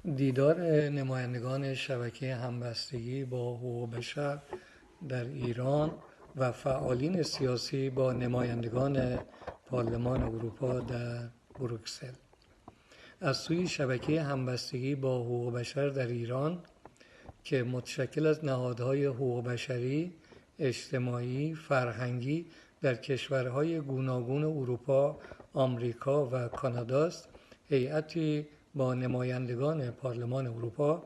دیدار نمایندگان شبکه همبستگی با حقوق بشر در ایران و فعالین سیاسی با نمایندگان پارلمان اروپا در بروکسل. از سوی شبکه همبستگی با حقوق بشر در ایران که متشکل از نهادهای حقوق بشری، اجتماعی، فرهنگی در کشورهای گوناگون اروپا، آمریکا و کانادا است، هیئتی با نمایندگان پارلمان اروپا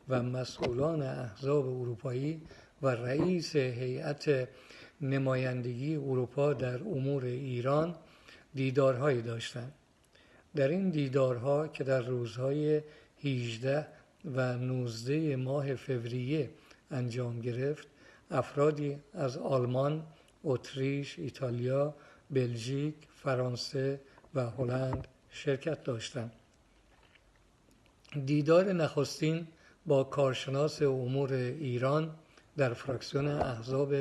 و مسئولان احزاب اروپایی و رئیس هیئت نمایندگی اروپا در امور ایران دیدارهایی داشتند. در این دیدارها که در روزهای 18 و 19 ماه فوریه انجام گرفت، افرادی از آلمان، اتریش، ایتالیا، بلژیک، فرانسه و هلند شرکت داشتند. دیدار نخستین با کارشناس امور ایران در فراکسیون احزاب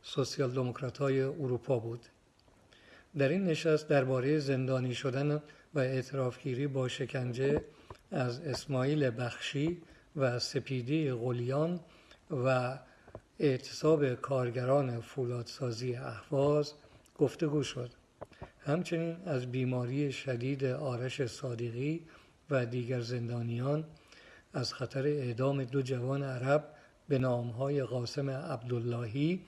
سوسیال دموکرات‌های اروپا بود. در این نشست درباره زندانی شدن و اعترافگیری با شکنجه از اسماعیل بخشی و سپیده قلیان و اعتصاب کارگران فولادسازی اهواز گفتگو شد. همچنین از بیماری شدید آرش صادقی و دیگر زندانیان، از خطر اعدام 2 جوان عرب به نامهای قاسم عبداللهی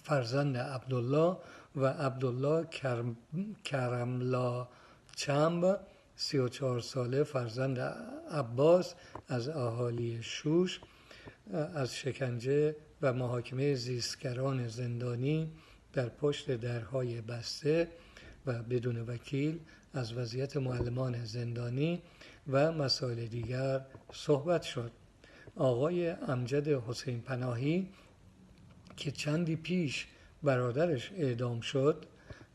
فرزند عبدالله و عبدالله کرملا چمب 34 ساله فرزند عباس از اهالی شوش، از شکنجه و محاکمه زیستگران زندانی در پشت درهای بسته و بدون وکیل، از وضعیت معلمان زندانی و مسائل دیگر صحبت شد. آقای امجد حسین پناهی که چندی پیش برادرش اعدام شد،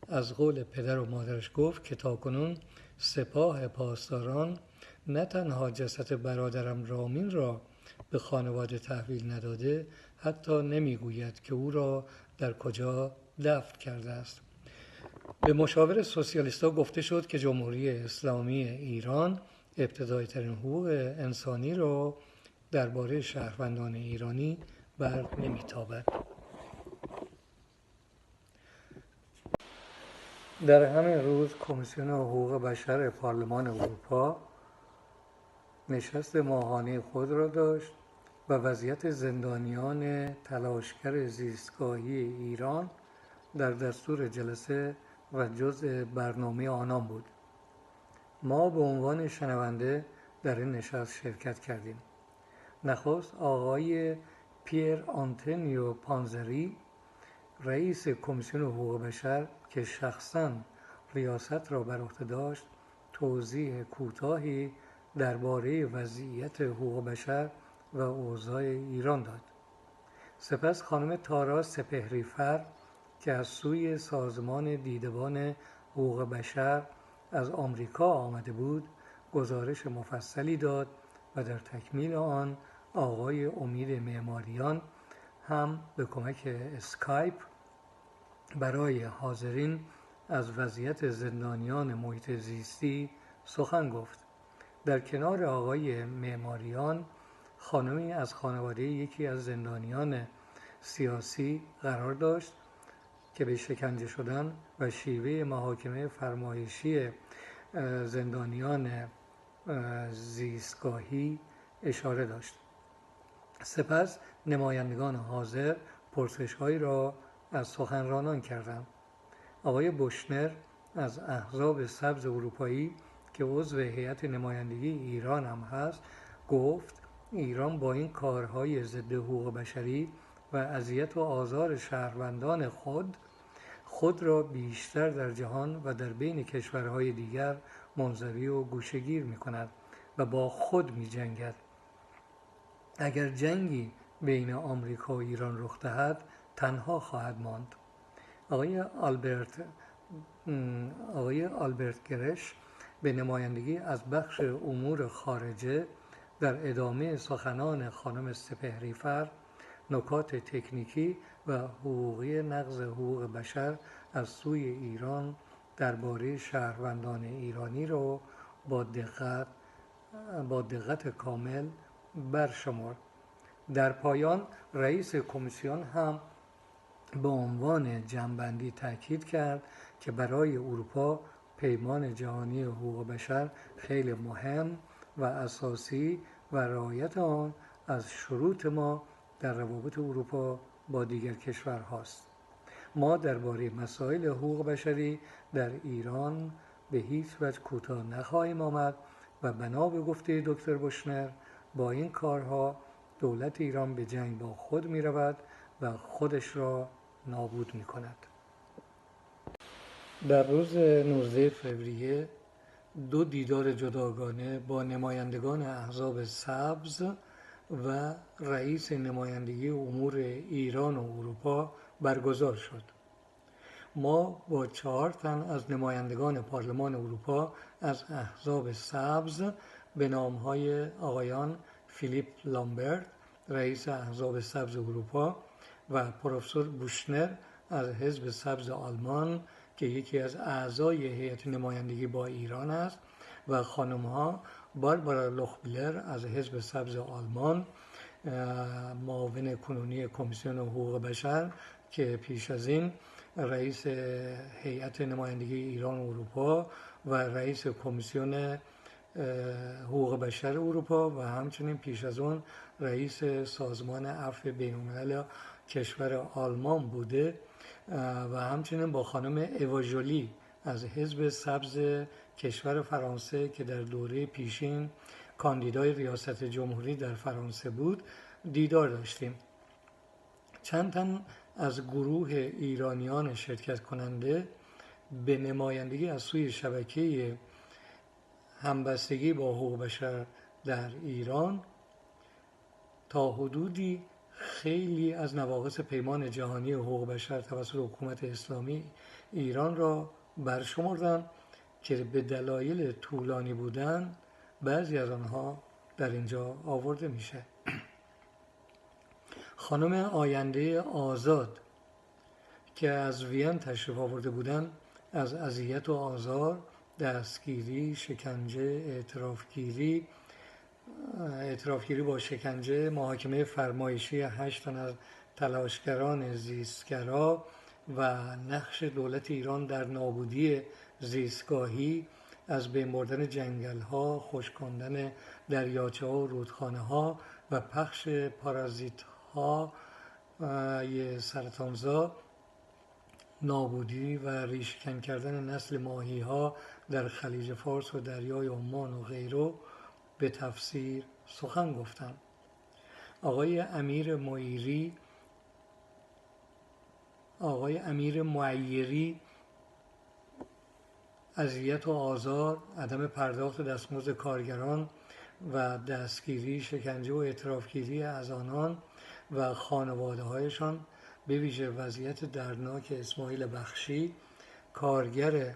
از قول پدر و مادرش گفت که تاکنون سپاه پاسداران نه تنها جسد برادرم رامین را به خانواده تحویل نداده، حتی نمیگوید که او را در کجا دفن کرده است. به مشاور سوسیالیست‌ها گفته شد که جمهوری اسلامی ایران ابتدایی ترین حقوق انسانی را درباره شهروندان ایرانی بر نمیتابد. در همین روز کمیسیون حقوق بشر پارلمان اروپا نشست ماهانه خود را داشت و وضعیت زندانیان تلاشگر زیستگاهی ایران در دستور جلسه و جزء برنامه آنان بود. ما به عنوان شنونده در این نشست شرکت کردیم. نخست آقای پیر آنتونیو پانزری، رئیس کمیسیون حقوق بشر که شخصاً ریاست را بر عهده داشت، توضیح کوتاهی درباره وضعیت حقوق بشر و اوضاع ایران داد. سپس خانم تارا سپهری‌فر که از سوی سازمان دیدبان حقوق بشر از آمریکا آمده بود، گزارش مفصلی داد و در تکمیل آن آقای امید معماریان هم به کمک اسکایپ برای حاضرین از وضعیت زندانیان محیط زیستی سخن گفت. در کنار آقای معماریان، خانمی از خانواده یکی از زندانیان سیاسی قرار داشت که به شکنجه شدن و شیوه محاکمه فرمایشی زندانیان زیستگاهی اشاره داشت. سپس نمایندگان حاضر پرسش‌هایی را از سخنرانان کردند. آقای بوشنر از احزاب سبز اروپایی که عضو هیئت نمایندگی ایران هم هست گفت ایران با این کارهای ضد حقوق بشری و اذیت و آزار شهروندان خود را بیشتر در جهان و در بین کشورهای دیگر منزوی و گوشه‌گیر می‌کند و با خود می‌جنگد. اگر جنگی بین آمریکا و ایران رخ دهد تنها خواهد ماند. آقای آلبرت گرش به نمایندگی از بخش امور خارجه در ادامه سخنان خانم سپهری‌فر نکات تکنیکی و حقوقی نقض حقوق بشر از سوی ایران درباره شهروندان ایرانی را با دقت با دقت کامل برشمرد. در پایان رئیس کمیسیون هم به عنوان جمع‌بندی تاکید کرد که برای اروپا پیمان جهانی حقوق بشر خیلی مهم و اساسی و رعایت آن از شروط ما در روابط اروپا با دیگر کشورهاست. ما درباره مسائل حقوق بشری در ایران به هیچ وجه کوتاه نخواهیم آمد و بنا به گفته دکتر بوشنر با این کارها دولت ایران به جنگ با خود می رود و خودش را نابود می کند. در روز 19 فوریه 2 دیدار جداگانه با نمایندگان احزاب سبز و رئیس نمایندگی امور ایران و اروپا برگزار شد. ما با 4 تن از نمایندگان پارلمان اروپا از احزاب سبز به نام‌های آقایان فیلیپ لامبرت رئیس احزاب سبز اروپا و پروفسور بوشنر از حزب سبز آلمان که یکی از اعضای هیئت نمایندگی با ایران است و خانم‌ها باربارا لوخبیلر از حزب سبز آلمان، معاون کنونی کمیسیون حقوق بشر که پیش از این رئیس هیئت نمایندگی ایران و اروپا و رئیس کمیسیون حقوق بشر اروپا و همچنین پیش از اون رئیس سازمان عفو بین‌الملل کشور آلمان بوده و همچنین با خانم اوا ژولی از حزب سبز کشور فرانسه که در دوره پیشین کاندیدای ریاست جمهوری در فرانسه بود دیدار داشتیم. چند تن از گروه ایرانیان شرکت کننده به نمایندگی از سوی شبکه همبستگی با حقوق بشر در ایران تا حدودی خیلی از نواقص پیمان جهانی حقوق بشر توسط حکومت اسلامی ایران را برشمردند که به دلایل طولانی بودن بعضی از آنها در اینجا آورده میشه. خانم آینده آزاد که از وین تشریف آورده بودند از اذیت و آزار، دستگیری، شکنجه، اعترافگیری با شکنجه، محاکمه فرمایشی 8 تن از تلاشگران زیستگرا و نقش دولت ایران در نابودی زیستگاهی، از بین بردن جنگل‌ها، خشکاندن دریاچه‌ها و رودخانه‌ها و پخش پارازیت‌های سرطانزا، نابودی و ریشه‌کن کردن نسل ماهی‌ها در خلیج فارس و دریای عمان و غیره به تفسیر سخن گفتند. آقای امیر معیری اذیت و آزار، عدم پرداخت دستمزد کارگران و دستگیری، شکنجه و اعترافگیری از آنان و خانواده‌هایشان، به ویژه وضعیت دردناک اسماعیل بخشی، کارگر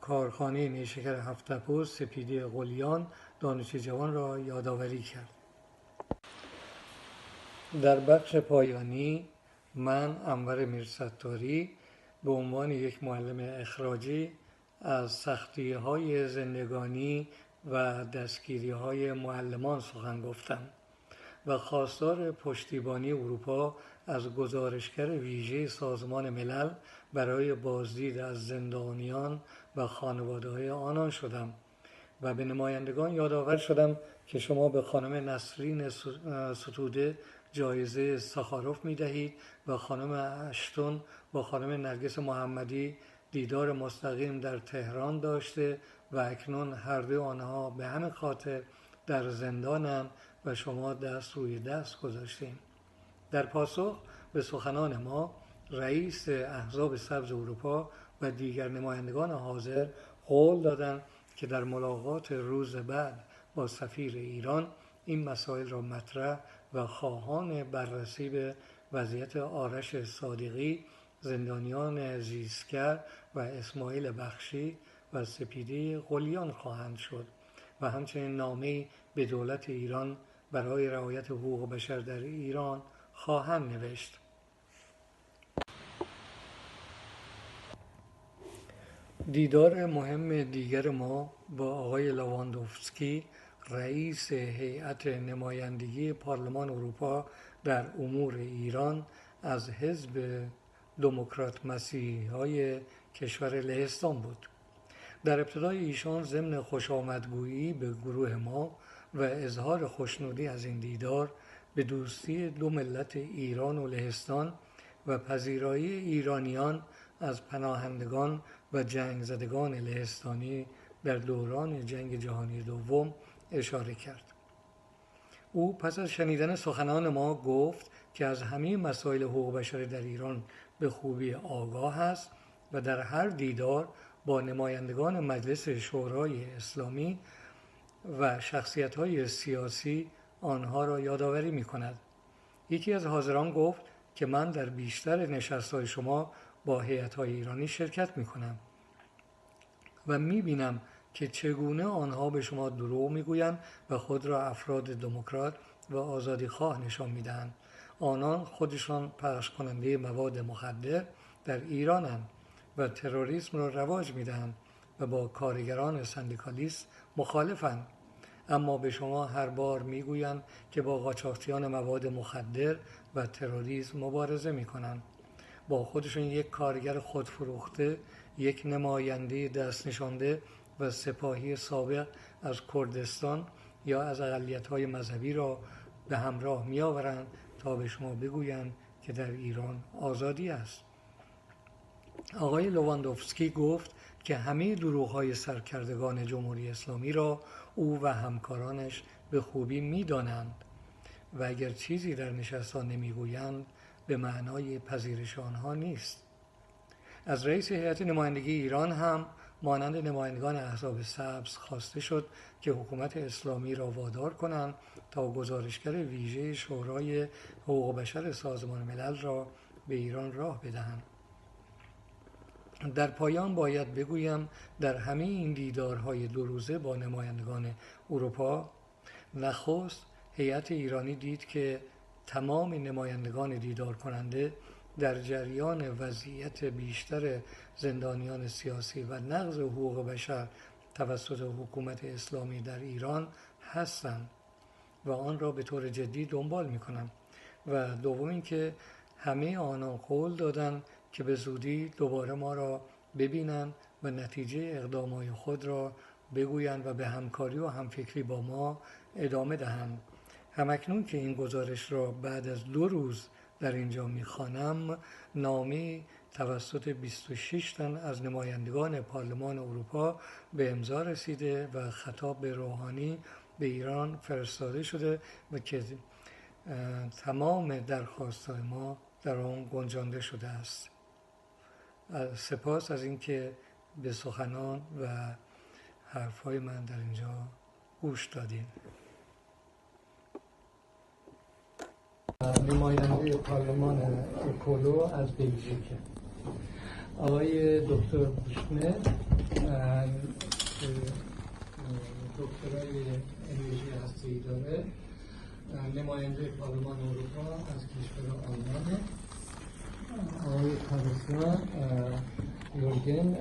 کارخانه نیشکر هفت‌پور سپیده قلیان، دانشجو جوان را یادآوری کرد. در بخش پایانی من انور میرستاری به عنوان یک معلم اخراجی از سختی‌های زندگانی و دستگیری‌های معلمان سخن گفتم و خواستار پشتیبانی اروپا از گزارشگر ویژه سازمان ملل برای بازدید از زندانیان و خانواده‌های آنان شدم و به نمایندگان یادآور شدم که شما به خانم نسرین ستوده جایزه ساخاروف می‌دهید و خانم اشتون با خانم نرگس محمدی دیدار مستقیم در تهران داشته و اکنون هر دو آنها به همین خاطر در زندانند و شما دست روی دست گذاشتیم. در پاسخ به سخنان ما رئیس احزاب سبز اروپا و دیگر نمایندگان حاضر قول دادند که در ملاقات روز بعد با سفیر ایران این مسائل را مطرح و خواهان بررسی به وضعیت آرش صادقی، زندانیان زیستگر و اسماعیل بخشی و سپیده قلیان خواهند شد و همچنین نامه‌ای به دولت ایران برای رعایت حقوق بشر در ایران خواهند نوشت. دیدار مهم دیگر ما با آقای لواندوفسکی رئیس هیئت نمایندگی پارلمان اروپا در امور ایران از حزب دموکرات مسیحی‌های کشور لهستان بود. در ابتدای ایشان ضمن خوشامدگویی به گروه ما و اظهار خوشنودی از این دیدار به دوستی دو ملت ایران و لهستان و پذیرایی ایرانیان از پناهندگان و جنگ زدگان لهستانی در دوران جنگ جهانی دوم اشاره کرد. او پس از شنیدن سخنان ما گفت که از همه مسائل حقوق بشر در ایران به خوبی آگاه است و در هر دیدار با نمایندگان مجلس شورای اسلامی و شخصیت‌های سیاسی آنها را یادآوری می‌کند. یکی از حاضران گفت که من در بیشتر نشست‌های شما با هیئت‌های ایرانی شرکت می‌کنم و می‌بینم که چگونه آنها به شما دروغ می‌گویند و خود را افراد دموکرات و آزادیخواه نشان می‌دهند. آنان خودشان پخش کننده مواد مخدر در ایرانند و تروریسم را رواج می‌دهند و با کارگران سندیکالیست مخالفند، اما به شما هر بار میگویند که با قاچاقچیان مواد مخدر و تروریسم مبارزه میکنند. با خودشون یک کارگر خودفروخته، یک نماینده دست نشانده و سپاهی سابق از کردستان یا از اقلیت‌های مذهبی را به همراه میآورند تا به شما بگویند که در ایران آزادی است. آقای لواندوفسکی گفت که همه دروغ‌های سرکردگان جمهوری اسلامی را او و همکارانش به خوبی می‌دانند و اگر چیزی در نشست‌ها نمی‌گویند به معنای پذیرش آنها نیست. از رئیس هیئت نمایندگی ایران هم مانند نمایندگان احزاب سبز خواسته شد که حکومت اسلامی را وادار کنند تا گزارشگر ویژه شورای حقوق بشر سازمان ملل را به ایران راه بدهند. در پایان باید بگویم در همه این دیدارهای دو روزه با نمایندگان اروپا نخست هیئت ایرانی دید که تمام نمایندگان دیدار کننده در جریان وضعیت بیشتر زندانیان سیاسی و نقض حقوق بشر توسط حکومت اسلامی در ایران هستند و آن را به طور جدی دنبال می‌کنند و دوم اینکه همه آنان قول دادند که به زودی دوباره ما را ببینند و نتیجه اقدامات خود را بگویند و به همکاری و همفکری با ما ادامه دهند. همکنون که این گزارش را بعد از 2 روز در اینجا می‌خوانم، نامه توسط 26 تن از نمایندگان پارلمان اروپا به امضا رسیده و خطاب به روحانی به ایران فرستاده شده و که تمام درخواست‌های ما در آن گنجانده شده است. سپاس از اینکه به سخنان و حرفهای من در اینجا گوش دادین. نماینده پارلمان اکولو از بلژیک آقای دکتر بوشنر، دکترای انرژی هسته‌ای داره، نماینده پارلمان اروپا از کشور آلمان. آقای کاریسما یورگن،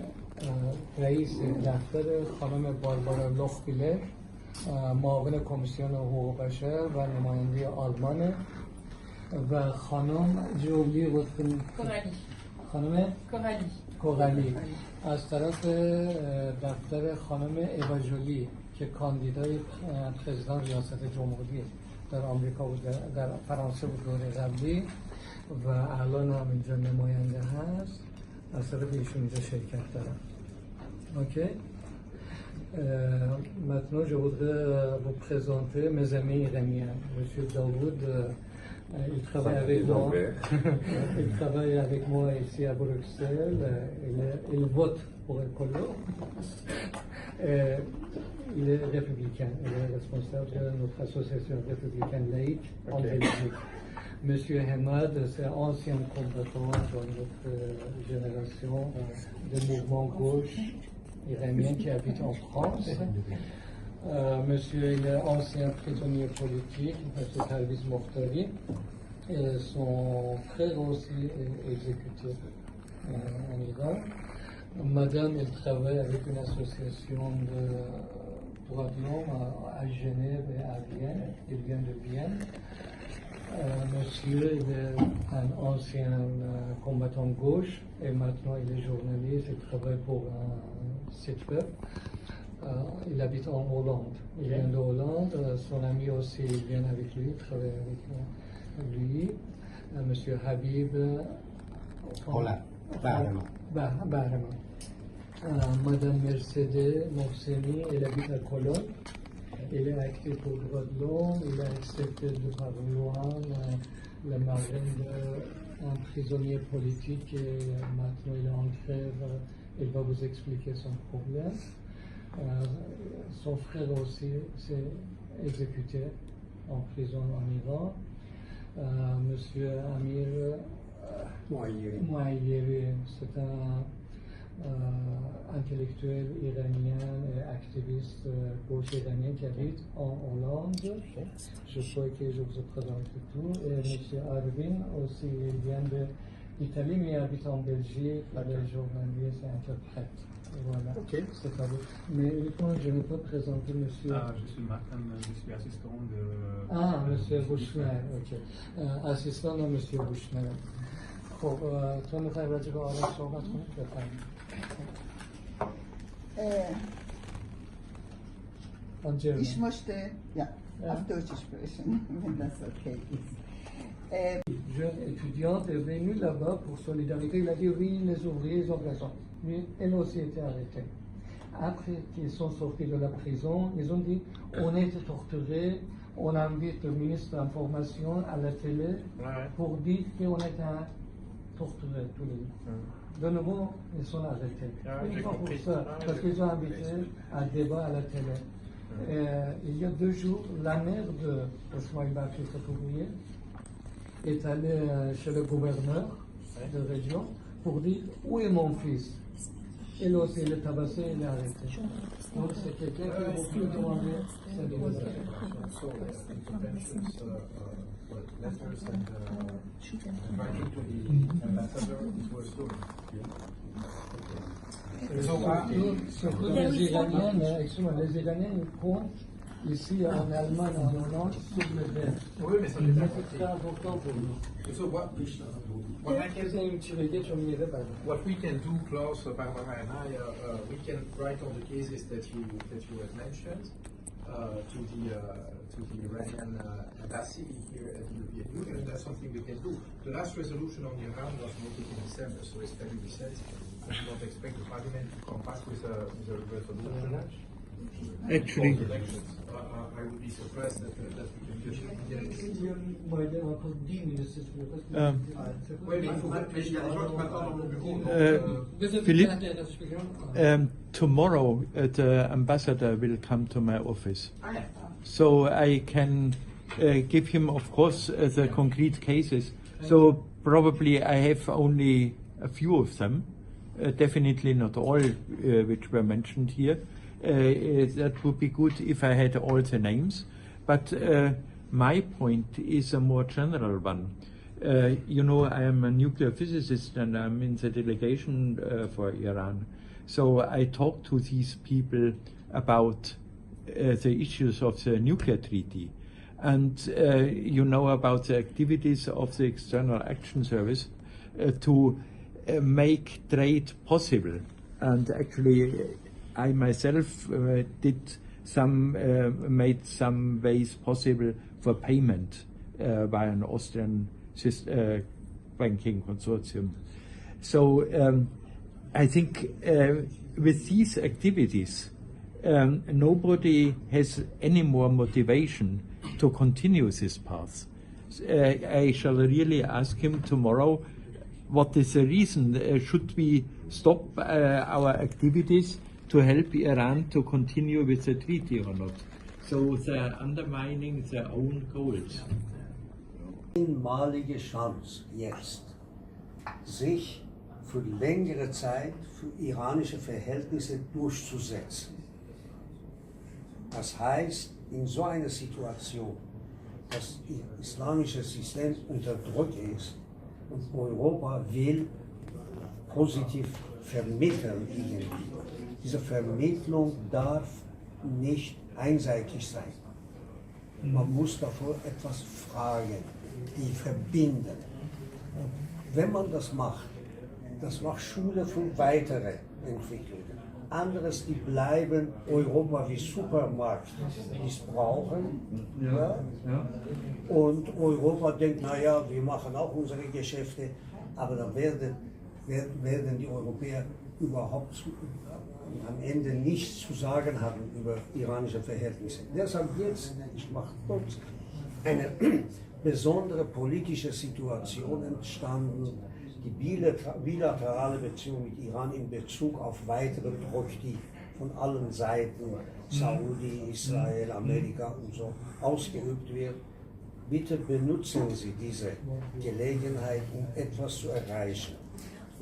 رئیس دفتر، خانم باربارا لوخبیلر، معاون کمیسیون حقوق بشر و نماینده آلمان، و خانم جولی خانم کوغلی از طرف دفتر خانم ایوا جولی که کاندیدای پرزیدنت ریاست جمهوری در آمریکا بود، در فرانسه بود دوره قبلی و الان هم اینجا نماینده هست. از طرف ایشون اینجا شرکت دارم. اوکی. Maintenant, je voudrais vous présenter mes amis iraniens. Monsieur Daoud, il travaille avec moi. Il travaille avec moi ici à Bruxelles. Il vote pour Écolo. Il est républicain. Il est responsable de notre association républicaine laïque en Belgique. Monsieur Hamad, c'est un ancien combattant dans notre génération de mouvement gauche iranien qui habite en France. Monsieur il est ancien prisonnier politique, Monsieur Parviz Mokhtari. Son frère aussi est exécuté en Iran. Madame, elle travaille avec une association de droits de l'homme à Genève et à Vienne. Il vient de Vienne. Monsieur il est un ancien combattant de gauche et maintenant il est journaliste. Il travaille pour un site web. Il habite en Hollande. Il vient de Hollande. Son ami aussi il vient avec lui, il travaille avec lui. Monsieur Habib. Hollande. Bahraman. Madame Mercedes Mohseni, elle habite à Cologne. Elle est active pour le droit de l'homme. Elle a accepté de Pavloan, la marraine d'un prisonnier politique. Et maintenant, il est en grève. Elle va vous expliquer son problème. Son frère aussi s'est exécuté en prison en Iran. Monsieur Amir Mouayyeri, c'est un intellectuel iranien et activiste gauche iranien qui habite en Hollande. Je crois que je vous présente tout. Et M. Arvin aussi, il vient d'Italie mais habite en Belgique. Il est journaliste et interprète. Voilà. Ok. C'est pas vous. Mais je ne peux pas présenter monsieur. Je suis Martin, je suis assistant de. Monsieur Bouchner. Ok. Assistant de monsieur Bouchner. خب تو میخوای راجع به آرام صحبت کنی؟ بفرمایید. Ich möchte, ja, auf Deutsch sprechen, wenn das okay ist. Jeune étudiante est venue là-bas pour solidarité. Il a dit oui, les ouvriers ils ont raison. Mais elle aussi était arrêtée. Après qu'ils sont sortis de la prison, ils ont dit on a été torturés, on invite le ministre de l'Information à la télé pour dire qu'on était torturés tous les deux. De nouveau, ils sont arrêtés. Uniquement pour ça, parce qu'ils ont invité un débat à la télé. Il y a 2 jours, la mère de Osmaïl Bakri Khatourié est allée chez le gouverneur de région pour dire où est mon fils. Elle aussi, il est tabassé, il est arrêté. Donc c'est quelqu'un qui a beaucoup demandé sa libération. Letters and writing to the ambassador, it was Surtout les Iraniens, ils comptent ici en Allemagne, en Hollande, sur le verre. Oui, mais ça C'est très important pour nous. So what we can do, Klaus, Barbara and I, we can write on the cases that you have mentioned to the Iranian embassy here at the European Union, and that's something we can do. The last resolution on Iran was voted in December, so it's very recent. I do not expect the Parliament to come back with a resolution. Actually, I would be surprised that we can just get it. Philippe, tomorrow the ambassador will come to my office. So I can give him, of course, the concrete cases. So probably I have only a few of them, definitely not all which were mentioned here. That would be good if I had all the names. But my point is a more general one. You know, I am a nuclear physicist and I'm in the delegation for Iran. So I talk to these people about the issues of the nuclear treaty. And you know about the activities of the External Action Service to make trade possible. And actually, I myself made some ways possible for payment by an Austrian banking consortium. So I think with these activities, nobody has any more motivation to continue this path. I shall really ask him tomorrow what is the reason. Should we stop our activities to help Iran to continue with the treaty or not? So they're undermining their own goals. Einmalige Chance jetzt, sich für längere Zeit für iranische Verhältnisse durchzusetzen. Das heißt, in so einer Situation, dass das islamische System unter Druck ist und Europa will positiv vermitteln irgendwie. Diese Vermittlung darf nicht einseitig sein. Man muss davor etwas fragen, die verbinden. Wenn man das macht Schule für weitere Entwicklungen. Anderes, die bleiben Europa wie Supermarkt missbrauchen. Ja? Und Europa denkt, naja, wir machen auch unsere Geschäfte, aber dann werden die Europäer überhaupt am Ende nichts zu sagen haben über iranische Verhältnisse. Deshalb jetzt, ich mache kurz, eine besondere politische Situation entstanden, die bilaterale Beziehung mit Iran in Bezug auf weitere Druck, die von allen Seiten, Saudi, Israel, Amerika und so, ausgeübt wird. Bitte benutzen Sie diese Gelegenheit, um etwas zu erreichen.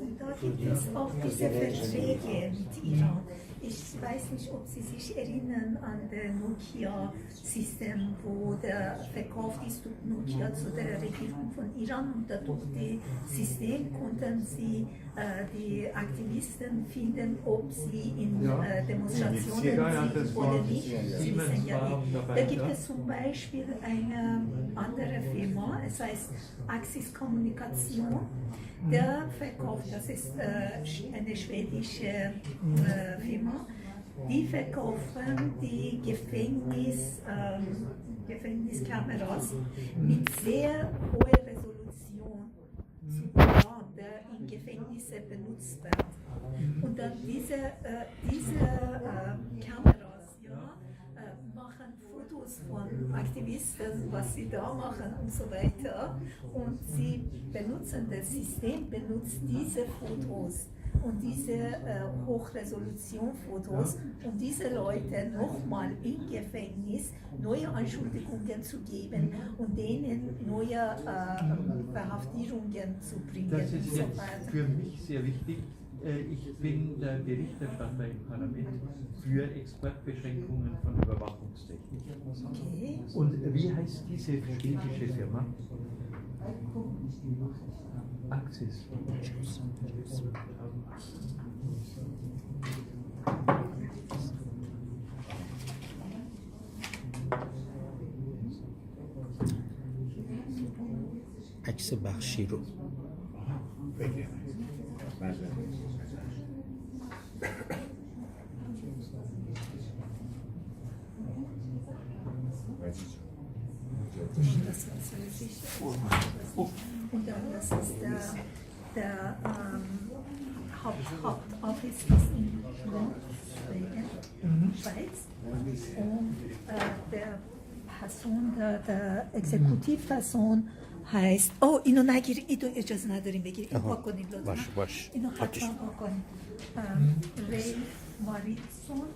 Und da gibt es auch diese Verträge mit Iran. Ich weiß nicht, ob Sie sich erinnern an das Nokia-System, wo der Verkauf ist durch Nokia zu der Regierung von Iran, und durch das System konnten Sie die Aktivisten finden, ob sie in Demonstrationen sind oder nicht. Sie wissen ja nicht. Da gibt es zum Beispiel eine andere Firma, es heißt Axis Kommunikation. Der verkauft, das ist eine schwedische Firma, die verkaufen die Gefängniskameras mit sehr hoher Resolution zu Iran, der in Gefängnisse benutzt wird. Und dann diese Kameras machen Fotos von Aktivisten, was sie da machen und so weiter. Und sie benutzen, das System benutzt diese Fotos und diese Hochresolution-Fotos, um diese Leute nochmal im Gefängnis neue Anschuldigungen zu geben und denen neue Verhaftierungen zu bringen. Das ist jetzt für mich sehr wichtig. Ich bin der Berichterstatter im Parlament für Exportbeschränkungen von Überwachungstechnik. Okay. Und wie heißt diese schwedische Firma? Axis. عکس بخشی رو Und dann, das ist der Hauptoffice ist in Schweden, Schweiz. Und der Exekutivperson heißt, اینو نگیری، اینو اجازه نداریم بگیری، اینو پاک کنیم لطفا. باش اینو حتما پاک کنیم. ری ماریتسون،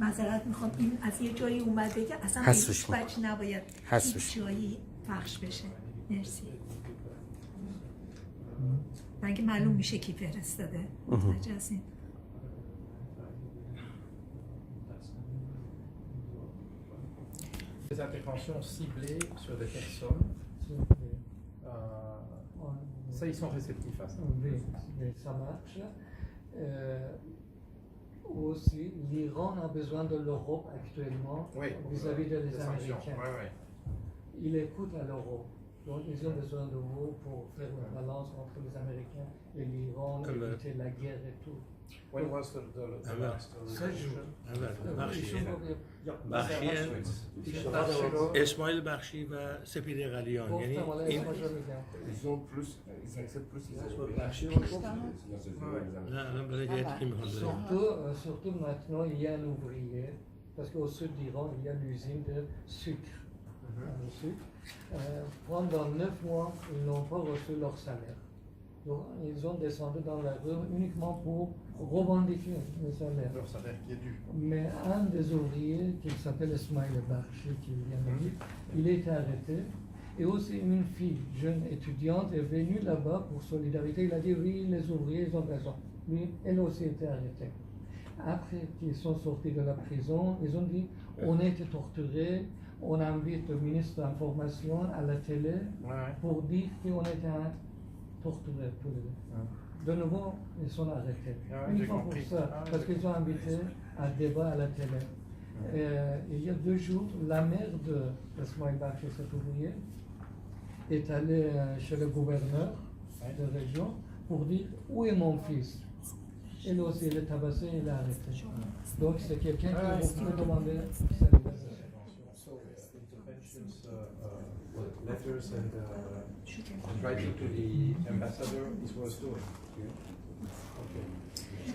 معذرت میخوام، این از یه جایی اومد بگه اصلا به هیچ وجه نباید هیچ جایی پخش بشه. مرسی. بلکه معلوم میشه کی فرستاده. متوجه هستین؟ Des interventions ciblées sur des personnes, ça ils sont réceptifs à ça. Oui, ça marche. Aussi, l'Iran a besoin de l'Europe actuellement vis-à-vis des Américains. Il écoute à l'Europe. Donc ils ont besoin de vous pour faire une balance entre les Américains et l'Iran, éviter la guerre et tout. When was the last resolution? بخشی اسماعیل بخشی و سپید قلیان، یعنی این نه الان برای جهتی که میخوام Surtout maintenant il y a un ouvrier, parce qu'au sud d'Iran il y a l'usine de sucre. Pendant 9 mois ils n'ont pas reçu leur salaire. Donc, ils ont descendu dans la rue uniquement pour revendiquer le salaire. Leur salaire qui est dû. Mais un des ouvriers, qui s'appelle Ismail Barchi, qui vient de dire, il a été arrêté. Et aussi une fille, jeune étudiante, est venue là-bas pour solidarité. Il a dit oui, les ouvriers, ils ont raison. Oui, elle aussi a été arrêtée. Après qu'ils sont sortis de la prison, ils ont dit on a été torturés. On invite le ministre de l'Information à la télé pour dire qu'on a été torturés tous les deux. de nouveau, ils sont arrêtés. Ah, Une j'ai fois pour compris. ça, Ah, parce j'ai qu'ils ont invité un débat à la télé. Il y a 2 jours, la mère de Smaïl Bakri, cet ouvrier, est allée chez le gouverneur de région pour dire où est mon fils. Et là aussi, il est tabassé, il est arrêté. Donc c'est quelqu'un qui vous pouvez demander sa liberté. So interventions, letters and writing to the ambassador is worth doing. Okay.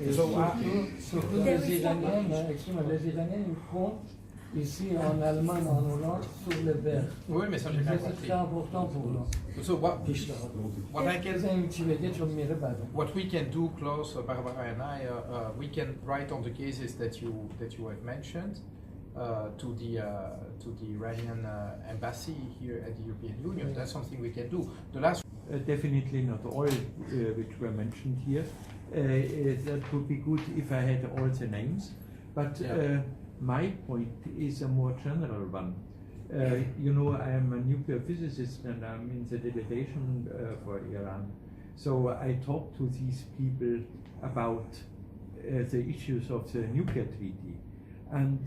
Et So, surtout les Iraniens, les Iraniens, ils comptent ici en Allemagne, en Hollande, sur le verre. oui, mais ça j'ai bien C'est compris. très important pour nous. So what I can what we can do, Klaus, Barbara and I, we can write on the cases that you have mentioned to the Iranian embassy here at the European Union. That's something we can do. The last definitely not all which were mentioned here. That would be good if I had all the names. But my point is a more general one. You know, I am a nuclear physicist and I'm in the delegation for Iran. So I talk to these people about the issues of the nuclear treaty. And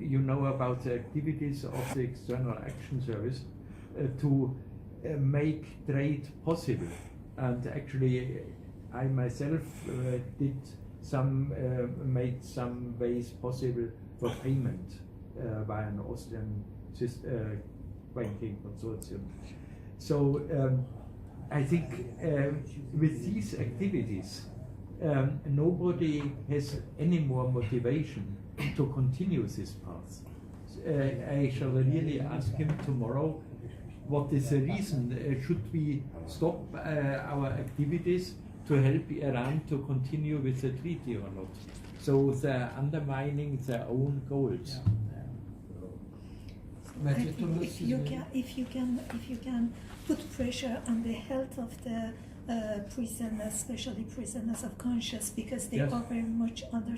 you know about the activities of the External Action Service to make trade possible. And actually, I myself made some ways possible for payment by an Austrian banking consortium. So I think with these activities, nobody has any more motivation to continue this path. I shall really ask him tomorrow what is the reason. Should we stop our activities to help Iran to continue with the treaty or not? So they're undermining their own goals. If you can put pressure on the health of the prisoners, especially prisoners of conscience, because they are very much under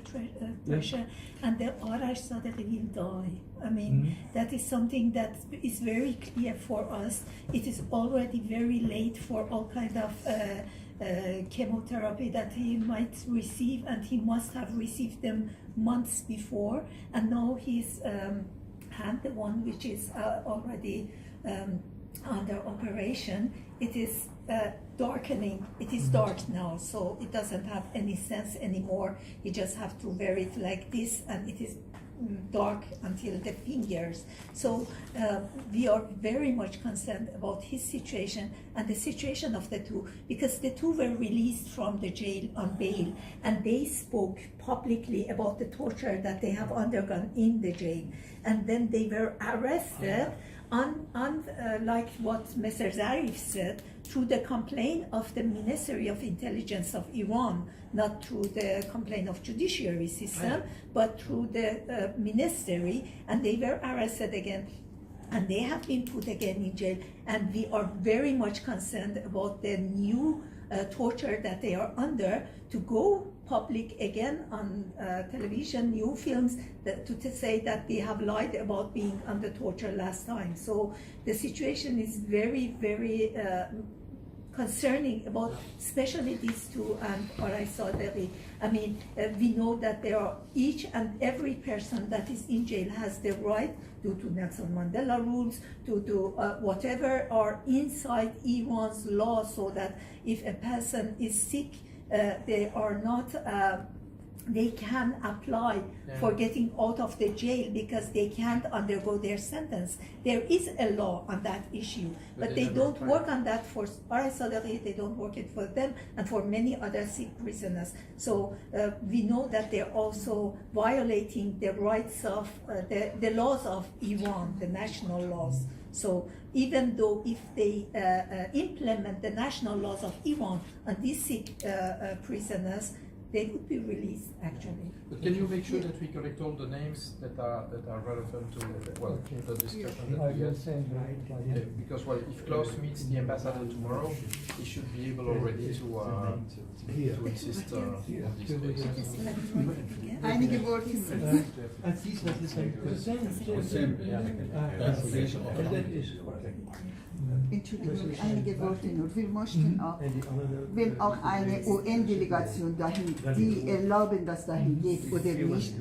pressure, and the Arash Sadeghi will die. I mean, that is something that is very clear for us. It is already very late for all kind of chemotherapy that he might receive, and he must have received them months before, and now he's hand, the one which is already under operation, it is darkening. It is dark now, so it doesn't have any sense anymore. You just have to wear it like this, and it is dark until the fingers. So we are very much concerned about his situation and the situation of the two, because the two were released from the jail on bail, and they spoke publicly about the torture that they have undergone in the jail, and then they were arrested on like what Mr. Zarif said, through the complaint of the Ministry of Intelligence of Iran, not through the complaint of judiciary system, but through the ministry, and they were arrested again, and they have been put again in jail, and we are very much concerned about the new torture that they are under, to go public again on television, new films, to say that they have lied about being under torture last time. So the situation is very, very concerning about especially these two and Aray Sadeghi. I mean, we know that there are each and every person that is in jail has the right, due to Nelson Mandela rules, to do whatever are inside Iran's law, so that if a person is sick, they are not, they can apply for getting out of the jail because they can't undergo their sentence. There is a law on that issue, but they don't work on that for Aray Sadeghi, they don't work it for them and for many other sick prisoners. So we know that they're also violating the rights of the laws of Iran, the national laws. So even though if they implement the national laws of Iran on these sick prisoners, they would be released actually. But can you make sure that we collect all the names that are relevant to the discussion that we had? Because if Klaus meets the ambassador tomorrow, he should be able already to insist on these days. Einige Worte. Entschuldigung, einige Worte nur. Wir möchten auch, wenn auch eine UN-Delegation dahin, die erlauben, dass dahin geht oder nicht.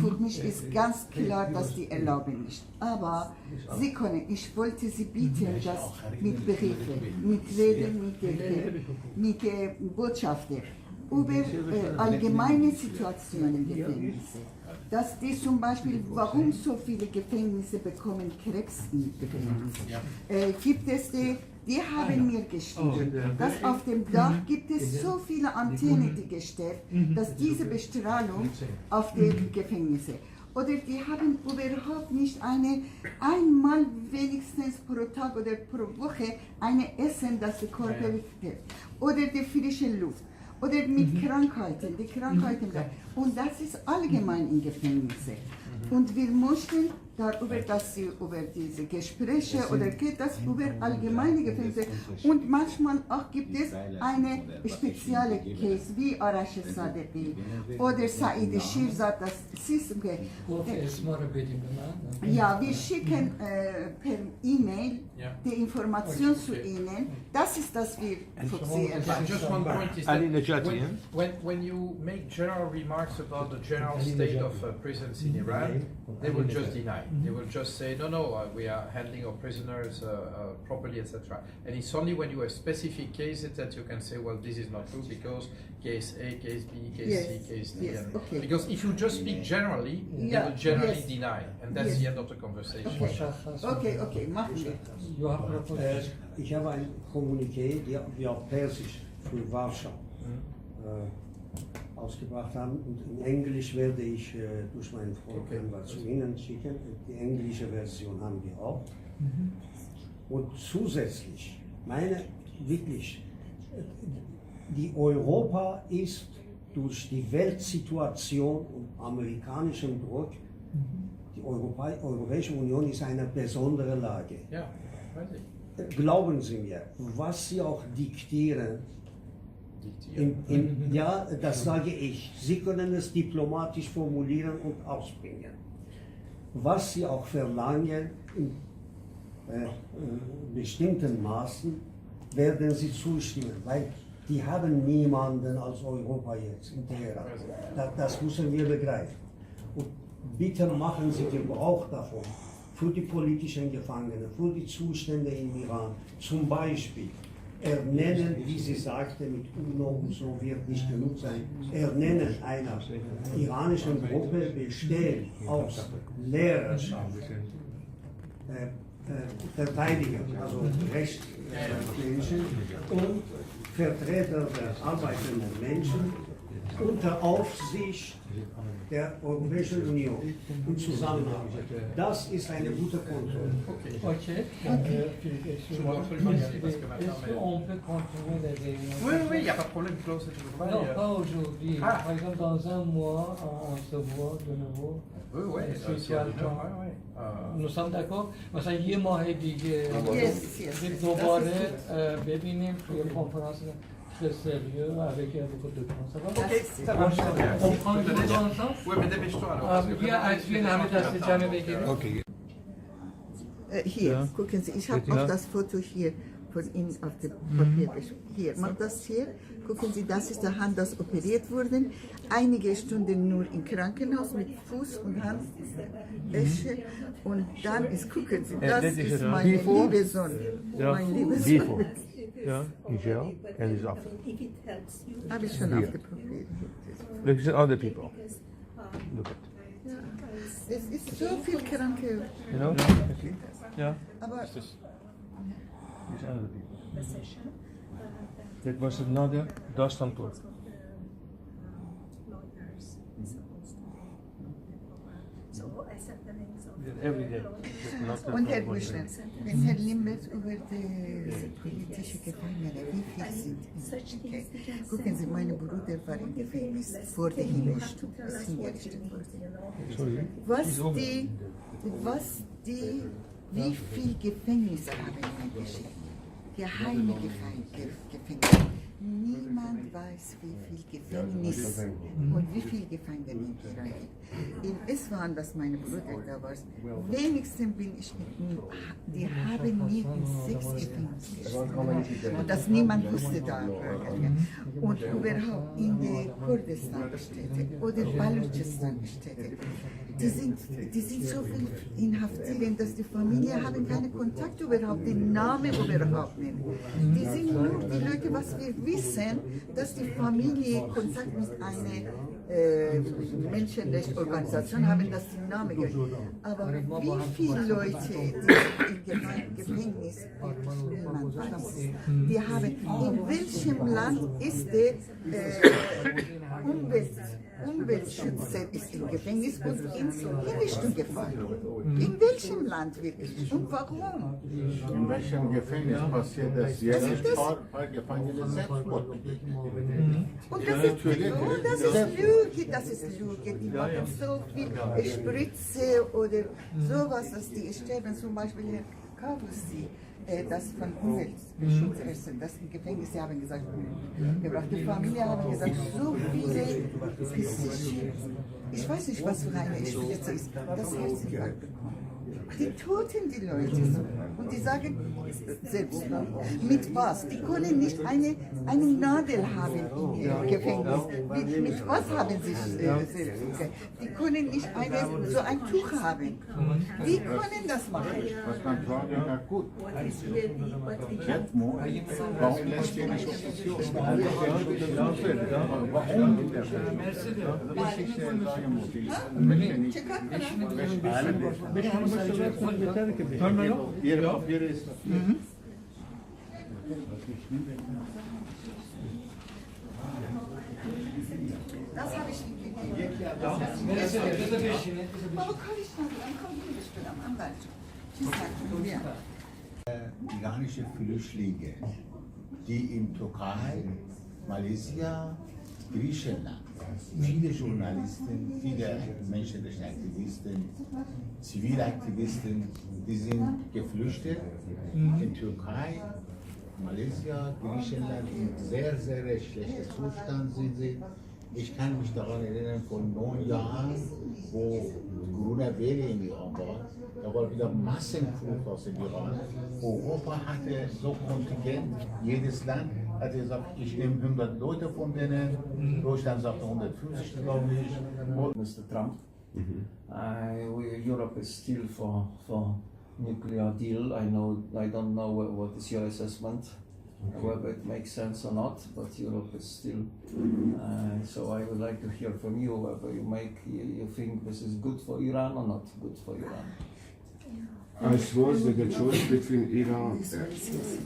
Für mich ist ganz klar, dass die erlauben nicht. Aber Sie können, ich wollte Sie bitten, dass mit Briefen, mit Reden, mit der Botschafter über allgemeine Situationen in Gefängnissen. Dass die zum Beispiel, warum so viele Gefängnisse bekommen Krebs in Gefängnissen? Gibt es die haben mir geschrieben, dass auf dem Dach gibt es so viele Antennen, die gestellt, dass diese Bestrahlung auf die Gefängnisse. Oder die haben überhaupt nicht einmal wenigstens pro Tag oder pro Woche eine Essen, das die Körper hilft. Oder die frische Luft. Oder mit Krankheiten, die Krankheiten. Und das ist allgemein in Gefängnisse. Und wir möchten darüber, dass sie über diese Gespräche oder geht das über allgemeine Gefängnisse. Und manchmal auch gibt es eine spezielle Case, wie Arash Sadeghi oder Said Shirzad, das System. Ja, wir schicken per E-Mail die Information zu Ihnen. Das ist das, wir fokussieren. Just one point is that when you make general remarks about the general state of prisons in Iran, they will just deny. They will just say, no, we are handling our prisoners properly, etc. And it's only when you have specific cases that you can say, well, this is not true because case A, case B, case C, case D. Okay. Because if you just speak generally, they will generally deny. And that's the end of the conversation. Okay, machen wir. Ich habe ein Kommuniqué, die auf Persisch für Warschau ausgebracht haben. Und in Englisch werde ich durch meinen Freund zu Ihnen schicken. Die englische Version haben wir auch. Und zusätzlich, wirklich, die Europa ist durch die Weltsituation und amerikanischen Druck, die Europäische Union ist eine besondere Lage. Ja, weiß ich. Glauben Sie mir, was Sie auch diktieren, ja, das sage ich. Sie können es diplomatisch formulieren und ausbringen. Was Sie auch verlangen, in bestimmten Maßen, werden Sie zustimmen, weil die haben niemanden als Europa jetzt in Teheran. Das müssen wir begreifen. Und bitte machen Sie Gebrauch davon für die politischen Gefangenen, für die Zustände im Iran. Zum Beispiel ernennen, wie sie sagte, mit UNO und so wird nicht genug sein, ernennen einer iranischen Gruppe bestehend aus Lehrerschaft, Verteidiger, also Rechtsmenschen und Vertreter der arbeitenden Menschen unter Aufsicht der Europäischen Union in Zusammenarbeit. Das ist eine gute Kontrolle. Ok. Je dois absolument y aller parce que maintenant. Est-ce qu'on peut continuer la réunion? Oui, il n'y a pas de problème, Klaus, c'est toujours Non, pas aujourd'hui. Ah. Par exemple, dans un mois, on se voit de nouveau. Oui, Nous sommes d'accord؟ مثلا یه ماه دیگه دوباره ببینیم توی کنفرانس très sérieux avec beaucoup de conséquences. Ok, ça marche. On prend le temps ensemble? Oui, mais dépêche-toi alors. بیا عکسین همه دست جمع بگیریم. Okay. Hier, gucken Sie, ich habe auch das Foto hier von Ihnen auf dem Papier. Hier, mach das hier. Gucken Sie, das ist der Hand, das operiert wurde. Einige Stunden nur im Krankenhaus mit Fuß und Hand, Wäsche. Und dann ist, gucken Sie, das ist mein Liebesohn. Mein Liebesohn. Ja, in jail and is off. If it helps you. Habe ich schon auf dem Papier. Look at other people. Look at. Es ist so viel Kranke. You know? Yeah. Aber These other people. That was another Dostantwoord. I sent the names of Every day. Und Herr Buschner, wenn Herr Limbert über die politische Gefangene, wie viel sind in Schweden? Gucken Sie, mein Bruder war im Gefängnis vor der Hinrichtung, bis hingerichtet wurde. Wie viel Gefängnisse haben wir geschickt? Geheime Gefängnisse. Niemand weiß, wie viel Gefängnis und wie viel Gefangene in Israel. In Isfahan, was meine Bruder da war, wenigstens bin ich mit ihm, die haben mir in 6 Gefängnissen geschickt. Und das niemand wusste da. Und überhaupt in der Kurdistan-Städte oder Balutschistan-Städte. Die sind so viel inhaftiert, dass die Familie haben keinen Kontakt überhaupt, den Namen überhaupt nicht. Die sind nur die Leute, was wir wissen, dass die Familie Kontakt mit einer Menschenrechtsorganisation haben, dass die Namen gibt. Aber wie viele Leute, die im Gefängnis sind, niemand weiß. Die haben, in welchem Land ist der Umweltschützer ist im Gefängnis und in Hinrichtung gefallen. In welchem Land wirklich? Und warum? In welchem Gefängnis passiert das? Jährlich Gefangene Selbstmord. Und das ist Lüge, die machen so viel Spritze oder sowas, dass die sterben, zum Beispiel Herr Kavusi, das von Umweltschutzessen, das im Gefängnis, sie haben gesagt, gebracht. Die Familie haben gesagt, so viele Gesichter. Ich weiß nicht, was für eine Spritze ist, das Herzinfarkt bekommen. Die toten die Leute so. Und die sagen, selbst mit was? Die können nicht eine Nadel haben im Gefängnis. Mit was haben sie selbst? Die können nicht so ein Tuch haben. Die können das machen. Was man fragt, ja gut. Warum lässt ihr nicht Opposition? Warum? Das habe ich nicht gegeben. Aber kann ich sagen, dann kommt die Stunde am Anwalt. Iranische Flüchtlinge, die in Türkei, Malaysia, Griechenland, viele Journalisten, viele Menschenrechtsaktivisten, Zivilaktivisten, die sind geflüchtet in Türkei, Malaysia, Griechenland, in sehr, sehr schlechtem Zustand sind sie. Ich kann mich daran erinnern, vor 9 Jahren, wo grüne Welle in Iran war, da war wieder Massenflucht aus dem Iran. Europa hatte so Kontingent, jedes Land hat gesagt, ich nehme 100 Leute von denen, Deutschland sagte 150, glaube ich. Mr. Trump, Europe is still for nuclear deal. I don't know what is your assessment, whether it makes sense or not, but Europe is still. So I would like to hear from you whether you think this is good for Iran or not good for Iran. I suppose that the choice between Iran,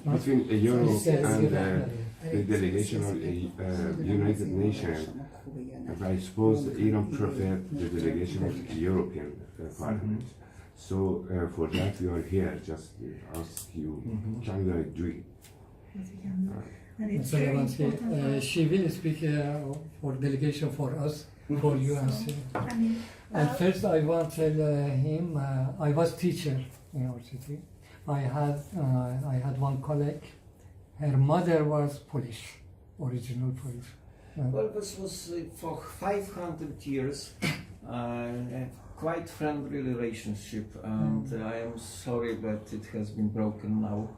between Europe and the delegation of the United Nations, I suppose Iran preferred the delegation of the European Parliament. So for that we are here, just ask you, can you agree? She will speak for delegation for us, for UNC. First, I want to tell him I was teacher in university. I had one colleague. Her mother was Polish, original Polish. Well, this was for 500 years quite friendly relationship, and I am sorry that it has been broken now.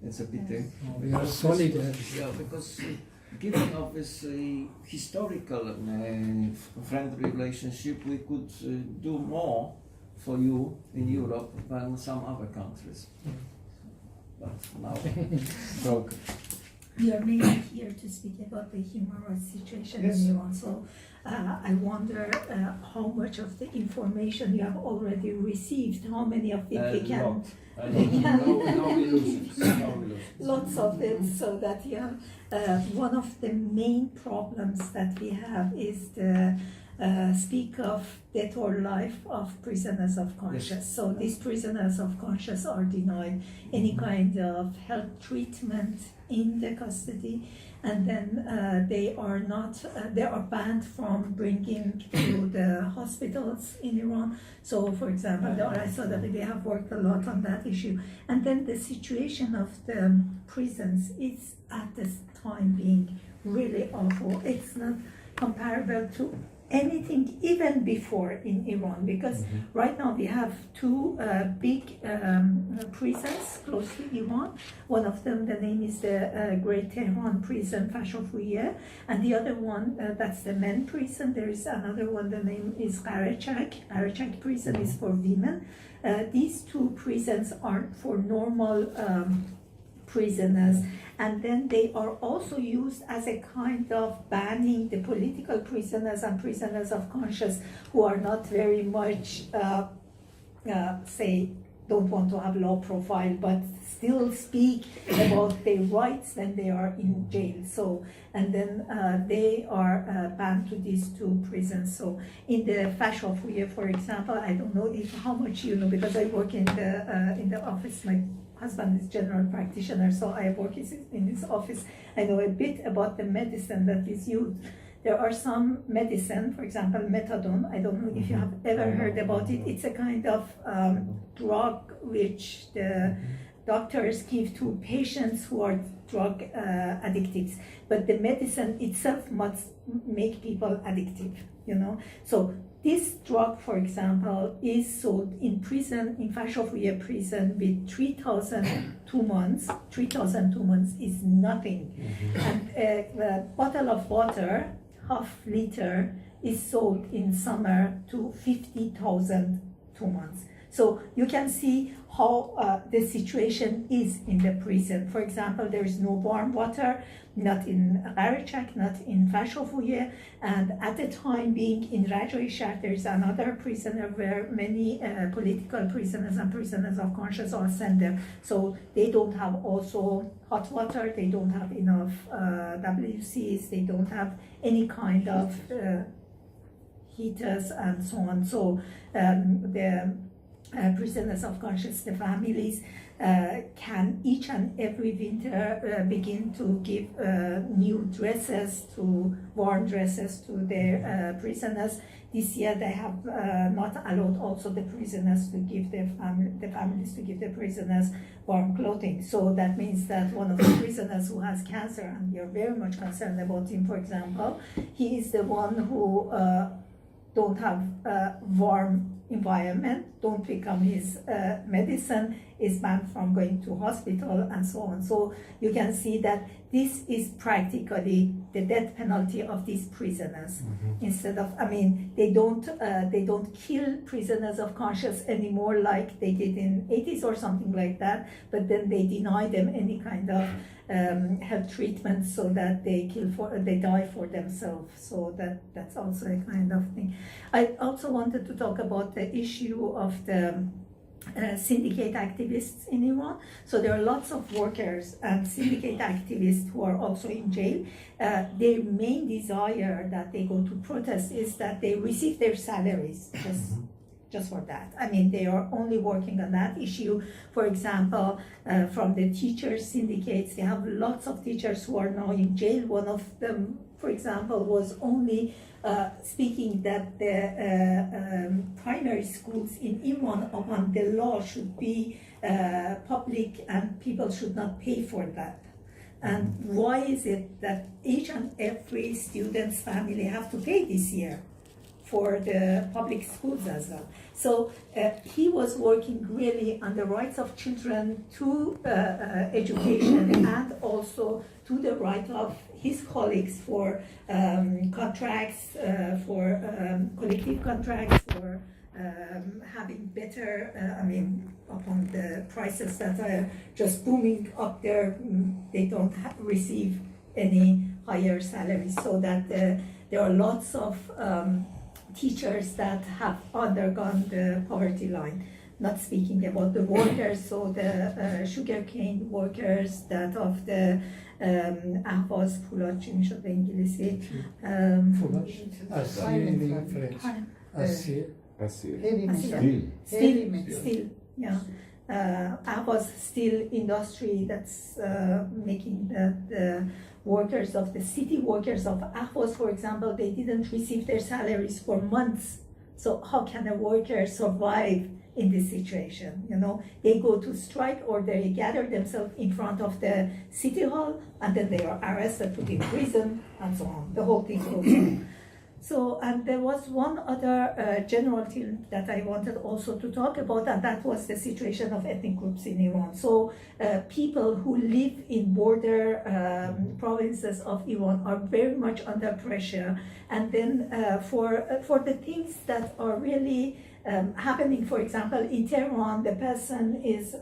It's a pity. We are sorry. Yeah, because given of this historical friendly relationship, we could do more for you in Europe than some other countries. But now broken. We are mainly here to speak about the human rights situation in Iran. So I wonder how much of the information you have already received, how many of it we can. No illusions. Lots of it, so that one of the main problems that we have is the speak of death or life of prisoners of conscience. So these prisoners of conscience are denied any kind of health treatment in the custody, and then they are banned from bringing to the hospitals in Iran. So, for example, they have worked a lot on that issue. And then the situation of the prisons is at this time being really awful. It's not comparable to anything even before in Iran, because right now we have two big prisons close to Iran. One of them, the name is the Great Tehran Prison, Fashofouye, and the other one, that's the men prison. There is another one, the name is Qarachak. Qarachak prison is for women. These two prisons are for normal prisoners, and then they are also used as a kind of banning the political prisoners and prisoners of conscience who are not very much, say, don't want to have low profile, but still speak about their rights when they are in jail. So, and then they are banned to these two prisons. So, in the Fashofouye, for example, I don't know how much you know, because I work in the office. My husband is general practitioner, so I work in his office. I know a bit about the medicine that is used. There are some medicine, for example, methadone. I don't know if you have ever heard about it. It's a kind of drug which the doctors give to patients who are drug addicts. But the medicine itself must make people addictive, you know. So this drug, for example, is sold in prison, in Fashofouye prison, with 3,002 months. 3,002 months is nothing. And a bottle of water, half liter, is sold in summer to 50,000 2 months. So you can see how the situation is in the prison. For example, there is no warm water, not in Qarachak, not in Fashofouye, and at the time being in Rajoy Shah, there is another prisoner where many political prisoners and prisoners of conscience are sent there. So they don't have also hot water, they don't have enough WCs, they don't have any kind of heaters and so on. So the prisoners of conscience, the families, can each and every winter begin to give new dresses, warm dresses to their prisoners. This year they have not allowed also the prisoners to give the families to give the prisoners warm clothing. So that means that one of the prisoners who has cancer, and we are very much concerned about him, for example, he is the one who don't have warm environment, don't become his medicine, is banned from going to hospital and so on. So you can see that this is practically the death penalty of these prisoners. Instead of, I mean, they don't kill prisoners of conscience anymore like they did in 80s or something like that, but then they deny them any kind of health treatment so that they die for themselves. So that's also a kind of thing. I also wanted to talk about the issue of the syndicate activists in Iran. So there are lots of workers and syndicate activists who are also in jail. Their main desire that they go to protest is that they receive their salaries just for that. I mean, they are only working on that issue. For example, from the teachers syndicates, they have lots of teachers who are now in jail. One of them, for example, was only speaking that the primary schools in Iran upon the law should be public and people should not pay for that. And why is it that each and every student's family have to pay this year for the public schools as well? So he was working really on the rights of children to education and also to the right of his colleagues for contracts, for collective contracts, for having better, I mean, upon the prices that are just booming up there, they don't receive any higher salaries. So that there are lots of teachers that have undergone the poverty line. not speaking about the workers, so the sugarcane workers, that of the اهواز فولاد چی میشد به انگلیسی؟ فولاد اسیر steel, yeah. Ahvaz steel industry that's making the workers of the city workers of Ahvaz, for example, they didn't receive their salaries for months. So how can a worker survive in this situation? You know, they go to strike or they gather themselves in front of the city hall and then they are arrested, put in prison, and so on. The whole thing goes on. So, and there was one other general thing that I wanted also to talk about, and that was the situation of ethnic groups in Iran. So, people who live in border provinces of Iran are very much under pressure. And then for the things that are really happening, for example, in Tehran, the person is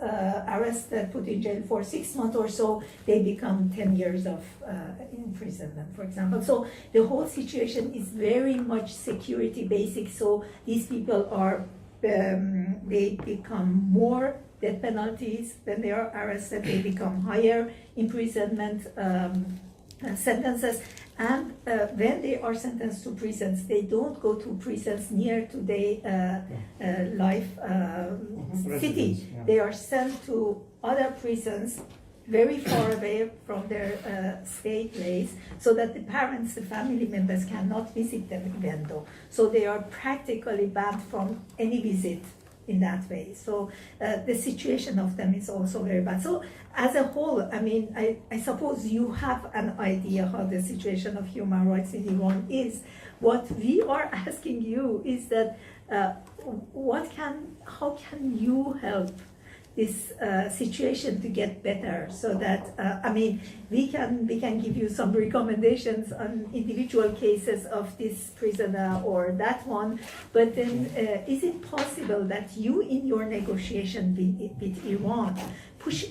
arrested, put in jail for 6 months or so, they become 10 years of imprisonment, for example. So the whole situation is very much security basic. So these people are, they become more death penalties. When they are arrested, they become higher imprisonment sentences. And when they are sentenced to prisons, they don't go to prisons near to their life city. Yeah. They are sent to other prisons very far away from their stay place, so that the parents, the family members cannot visit them even though. So they are practically banned from any visit in that way. So the situation of them is also very bad. So as a whole, I mean, I suppose you have an idea how the situation of human rights in Iran is. What we are asking you is that how can you help this situation to get better, so that I mean, we can give you some recommendations on individual cases of this prisoner or that one, but then is it possible that you in your negotiation with Iran push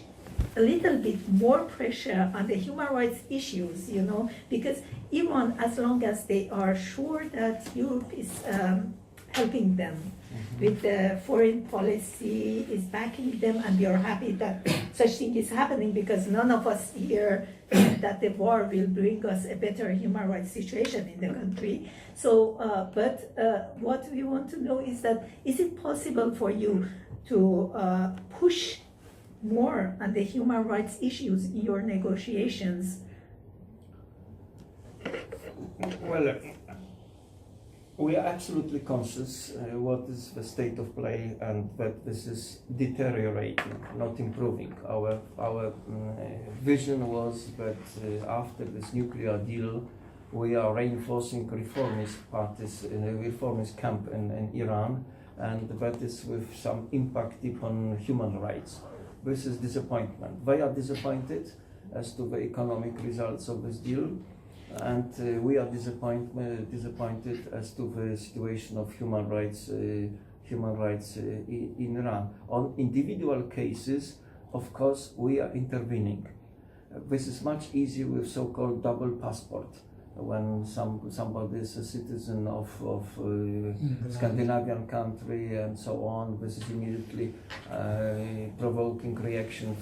a little bit more pressure on the human rights issues, you know, because Iran, as long as they are sure that Europe is helping them with the foreign policy, is backing them, and we are happy that such thing is happening, because none of us here think that the war will bring us a better human rights situation in the country. So, but what we want to know is that, is it possible for you to push more on the human rights issues in your negotiations? Well, we are absolutely conscious what is the state of play, and that this is deteriorating, not improving. Our vision was that after this nuclear deal, we are reinforcing reformist parties in a reformist camp in Iran, and that is with some impact upon human rights. This is disappointment. They are disappointed as to the economic results of this deal. And we are disappointed as to the situation of human rights in Iran. On individual cases, of course, we are intervening. This is much easier with so-called double passport. When somebody is a citizen of Scandinavian country and so on, this is immediately provoking reaction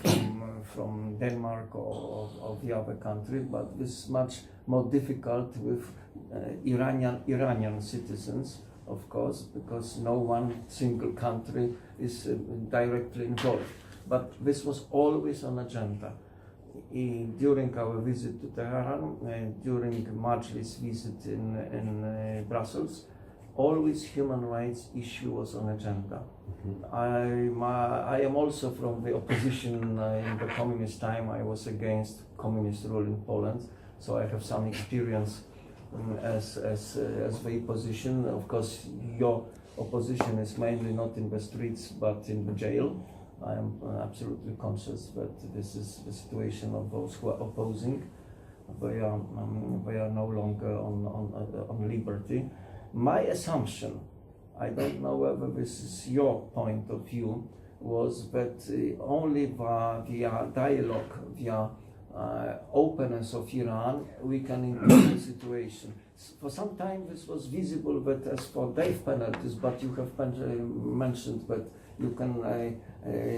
from Denmark or the other country. But this is much more difficult with Iranian citizens, of course, because no one single country is directly involved. But this was always on agenda. During our visit to Tehran, during Majlis visit in Brussels, always human rights issue was on agenda. I am also from the opposition in the communist time. I was against communist rule in Poland, so I have some experience as the opposition. Of course, your opposition is mainly not in the streets but in the jail. I am absolutely conscious that this is the situation of those who are opposing. They are no longer on liberty. My assumption, I don't know whether this is your point of view, was that only via dialogue, via openness of Iran, we can improve the situation. For some time this was visible, but as for death penalties, but you have mentioned that you can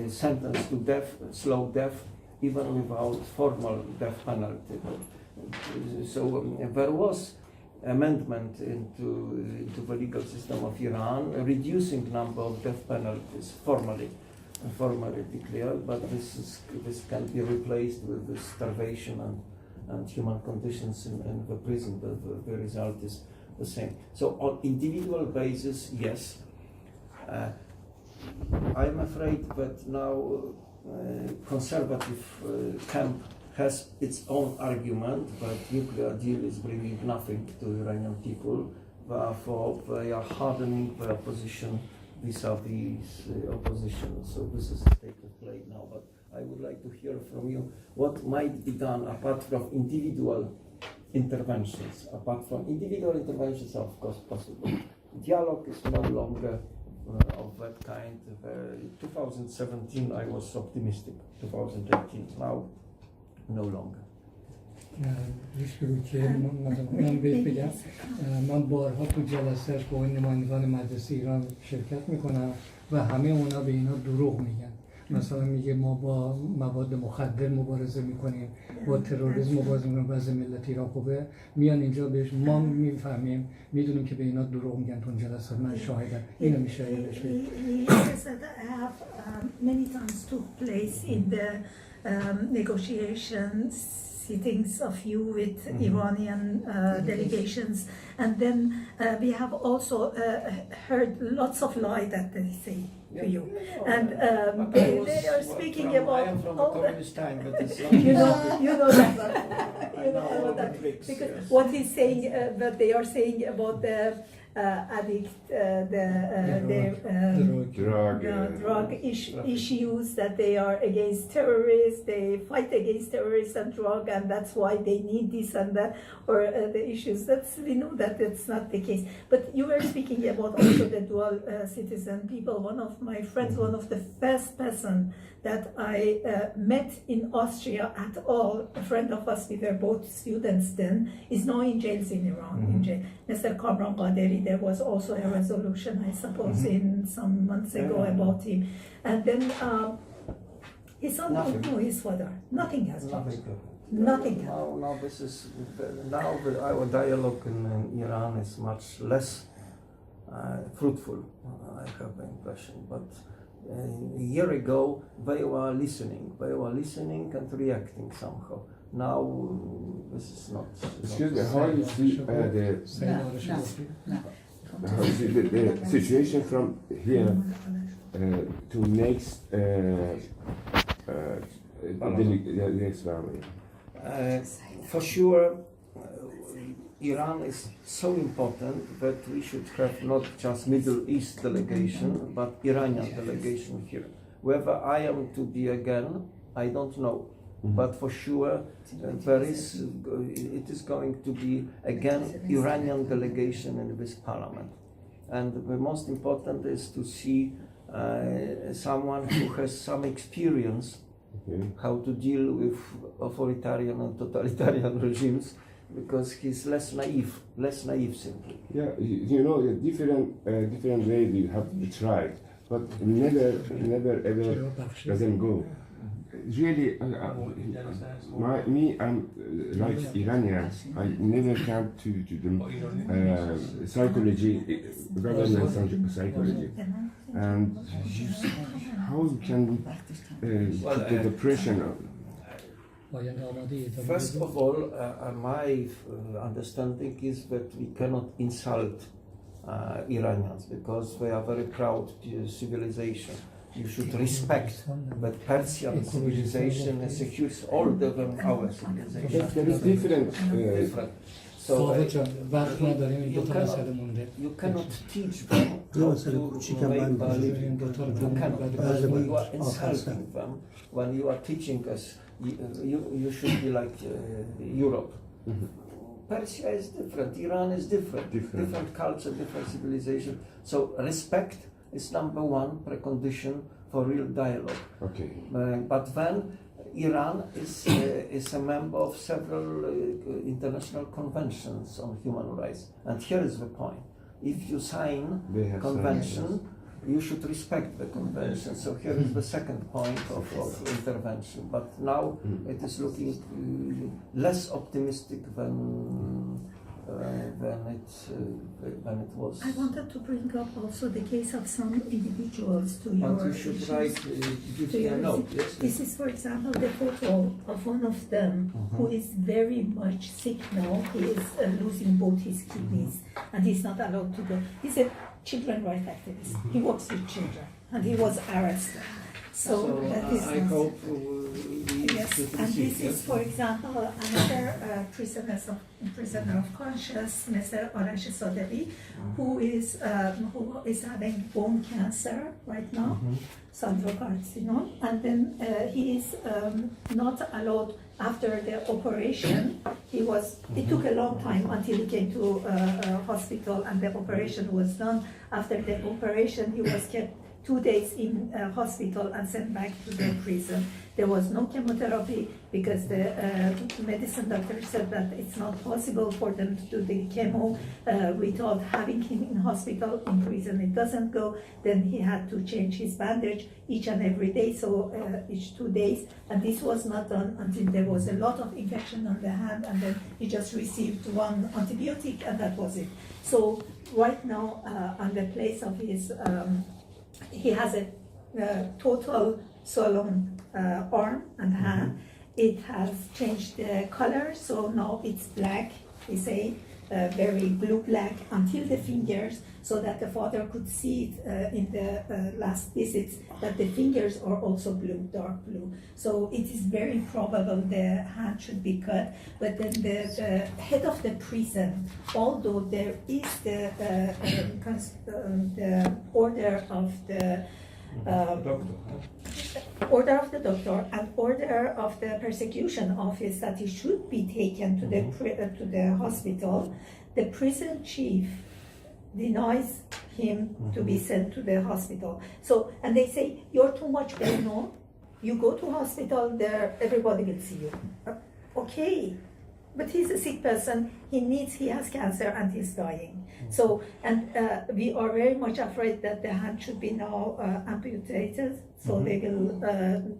sentence to death, slow death, even without formal death penalty. So there was amendment into the legal system of Iran, reducing number of death penalties formally declared, but this can be replaced with the starvation and human conditions in the prison. The result is the same. So on individual basis, yes. I'm afraid that now conservative camp has its own argument that nuclear deal is bringing nothing to Iranian people. Therefore, they are hardening their position vis-a-vis opposition. So this is the state of play now. But I would like to hear from you what might be done apart from individual interventions. Apart from individual interventions, are of course possible. Dialogue is no longer of that kind. 2017 I was optimistic. 2018 now no longer. ریش بگو که من بهت بگم من بارها تو جلسهش با این نمایندگان مجلس ایران شرکت میکنم و همه اونا به اینا دروغ میگن. مثلا میگه ما با مواد مخدر مبارزه میکنیم، با تروریسم مبارزه میکنیم، وضع ملت ایران خوبه. میان اینجا بهش ما میفهمیم، میدونیم که به اینا دروغ میگن. تو جلسات من شاهدم. اینو میشه یادش بدید. Many times took place in the negotiations, sittings of you with Iranian delegations, and then we have also heard lots of lies that they say to you, and they are speaking about. I am from a communist time, but it's not. You know that because what he's saying, what they are saying about the addict, drug issues, that they are against terrorists, they fight against terrorists and drug, and that's why they need this and that, or the issues. We know that that's not the case. But you were speaking about also the dual citizen people. One of my friends, one of the first person that I met in Austria at all, a friend of us, we were both students then, is now in jails in Iran. In jail. Mr. Kamran Qaderi, there was also a resolution, I suppose, in some months ago about him. And then his son don't know his father. Nothing has changed. Nothing. Now this is our dialogue in Iran is much less fruitful. I have the impression, but a year ago they were listening and reacting somehow. Now this is not. Excuse me, how do you see the situation from here to next family? For sure, Iran is so important that we should have not just Middle East delegation, but Iranian delegation here. Whether I am to be again, I don't know. But for sure, it is going to be again Iranian delegation in this parliament. And the most important is to see someone who has some experience how to deal with authoritarian and totalitarian regimes, because he's less naive simply. Yeah, you know, different ways you have tried, but never ever doesn't go. Really, I'm like Iranian. I never come to the psychology, government psychology, and how can put the depression on. First of all, my understanding is that we cannot insult Iranians because they are very proud civilization. You should respect that Persian civilization is a huge older than our civilization. There is different. So you cannot teach them how to make a living. You cannot, because you are insulting them when you are teaching us. You should be like Europe. Persia is different. Iran is different culture, different civilization. So respect is number one precondition for real dialogue. Okay. But then Iran is a member of several international conventions on human rights. And here is the point. If you sign convention, you should respect the convention. So here is the second point of intervention. But now it is looking less optimistic than it was. I wanted to bring up also the case of some individuals to your. But you should write, give me a note. Yes, this is, for example, the photo of one of them who is very much sick now. He is losing both his kidneys, and he's not allowed to go. He's a children's rights activist. He works with children, and he was arrested. So that is I hope yes, and this is, for example, another prisoner of conscience, Mr. Arash Sadeghi, who is having bone cancer right now, carcinoma, and then he is not allowed after the operation. It took a long time until he came to hospital, and the operation was done. After the operation, he was kept 2 days in hospital and sent back to the prison. There was no chemotherapy because the medicine doctor said that it's not possible for them to do the chemo without having him in hospital. In prison it doesn't go. Then he had to change his bandage each and every day, so each 2 days. And this was not done until there was a lot of infection on the hand, and then he just received one antibiotic, and that was it. So right now, on the place of his he has a total swollen arm and hand. It has changed the color, so now it's black, we say, very blue-black until the fingers, so that the father could see it in the last visits, that the fingers are also blue, dark blue. So it is very probable the hand should be cut, but then the head of the prison, although there is the order of the order of the doctor and order of the persecution office that he should be taken to the hospital, the prison chief denies him to be sent to the hospital. So, and they say, you're too much well known, you go to hospital there, everybody will see you. Okay, but he's a sick person, he has cancer and he's dying. So, and we are very much afraid that the hand should be now amputated, so they will,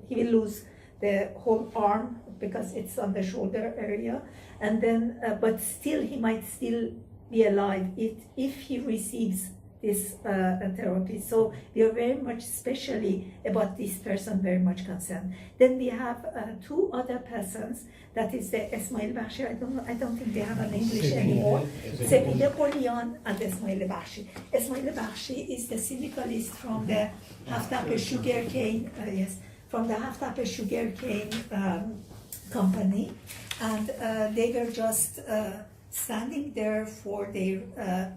he will lose the whole arm because it's on the shoulder area, and then, but still he might still be alive if he receives this therapy. So we are very much, especially about this person, very much concerned. Then we have 2 other persons. That is the Ismail Bakhshi. I don't think they have an English anymore. Sepide Qolian and Ismail Bakhshi. Ismail Bakhshi is the syndicalist from the Haftape sugarcane. From the Haftape sugarcane company, and they were just standing there for their